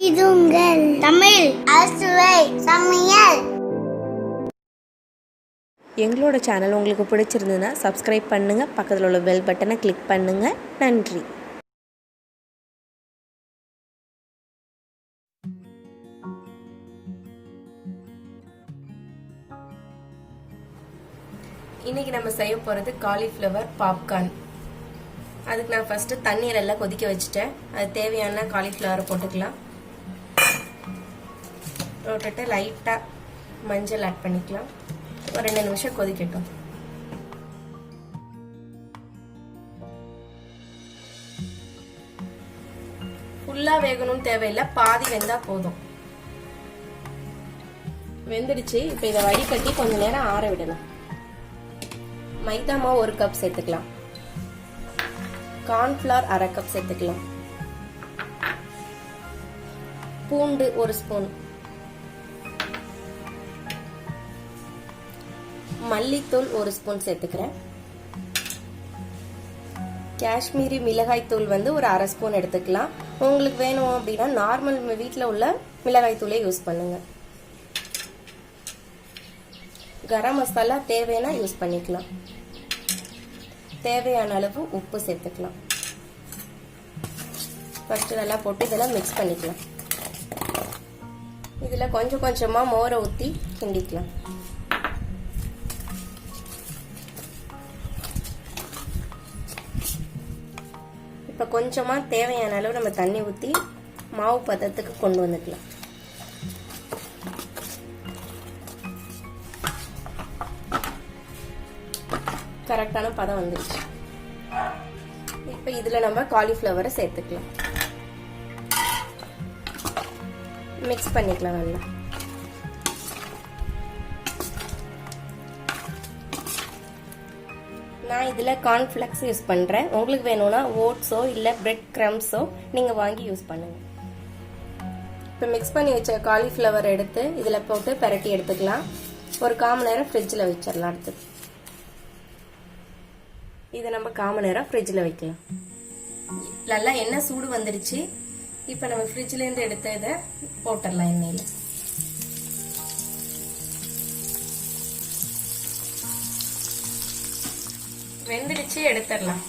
இது உங்கள் தமிழ் அறுசுவை சமையல். எங்களோட சேனல் உங்களுக்கு பிடிச்சிருந்ததுன்னா சப்ஸ்கிரைப் பண்ணுங்கள், பக்கத்தில் உள்ள பெல் பட்டனை கிளிக் பண்ணுங்கள். நன்றி. இன்றைக்கி நம்ம செய்ய போகிறது காலிஃப்ளவர் பாப்கார்ன். அதுக்கு நான் ஃபஸ்ட்டு தண்ணீர் எல்லாம் கொதிக்க வச்சுட்டேன். அது தேவையான காலிஃப்ளவரை போட்டுக்கலாம். போட்டுட்டு லைட்டாக மஞ்சள் ஆட் பண்ணிக்கலாம். ஒரு 2 நிமிஷம் கொதிக்கட்டும். ஃபுல்லாக வேகணும்னு தேவையில்லை, பாதி வெந்தால் போதும். வெந்துடுச்சு. இப்போ இதை வடிகட்டி கொஞ்சம் நேரம் ஆற விடலாம். மைதா மாவு 1 கப் சேர்த்துக்கலாம். கார்ன்ஃப்ளவர் 1/2 கப் சேர்த்துக்கலாம். பூண்டு 1 ஸ்பூன், மல்லித்தூள் 1 ஸ்பூன் சேர்த்துக்கிறேன். காஷ்மீரி மிளகாய் தூள் ஒரு 1/2 ஸ்பூன் எடுத்துக்கலாம். உங்களுக்கு வேணும் அப்படின்னா நார்மல் வீட்டில் உள்ள மிளகாய் தூளே யூஸ் பண்ணுங்க. கரம் மசாலா தேவையான யூஸ் பண்ணிக்கலாம். தேவையான அளவு உப்பு சேர்த்துக்கலாம். ஃபர்ஸ்ட் நல்லா போட்டு இதெல்லாம் மிக்ஸ் பண்ணிக்கலாம். இதில் கொஞ்சம் கொஞ்சமாக மோரை ஊற்றி கிண்டிக்கலாம். இப்போ கொஞ்சமாக தேவையான அளவு நம்ம தண்ணி ஊற்றி மாவு பதத்துக்கு கொண்டு வந்துக்கலாம். கரெக்டான பதம் வந்துருச்சு. இப்போ இதில் நம்ம காலிஃப்ளவரை சேர்த்துக்கலாம். மிக்ஸ் பண்ணிக்கலாம் நல்லா. நான் இதில் கார்ன்ஃப்ளேக்ஸ் யூஸ் பண்ணுறேன். உங்களுக்கு வேணும்னா ஓட்ஸோ இல்லை பிரெட் க்ரம்ஸோ நீங்கள் வாங்கி யூஸ் பண்ணுங்கள். இப்போ மிக்ஸ் பண்ணி வச்ச காலிஃப்ளவர் எடுத்து இதில் போட்டு பரட்டி எடுத்துக்கலாம். ஒரு 1/4 மணி நேரம் ஃப்ரிட்ஜில் வச்சிடலாம். அடுத்து இதை நம்ம 1/4 மணி நேரம் ஃப்ரிட்ஜில் வைக்கலாம். நல்லா எண்ணெய் சூடு வந்துடுச்சு. இப்போ நம்ம ஃப்ரிட்ஜ்லேருந்து எடுத்த இதை போட்டுடலாம் எண்ணெயில். வெந்துடுச்சு, எடுத்துடலாம்.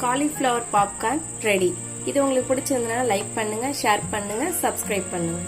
Cauliflower popcorn ready. இது உங்களுக்கு பிடிச்சிருந்ததுன்னா லைக் பண்ணுங்க, ஷேர் பண்ணுங்க, சப்ஸ்கிரைப் பண்ணுங்க.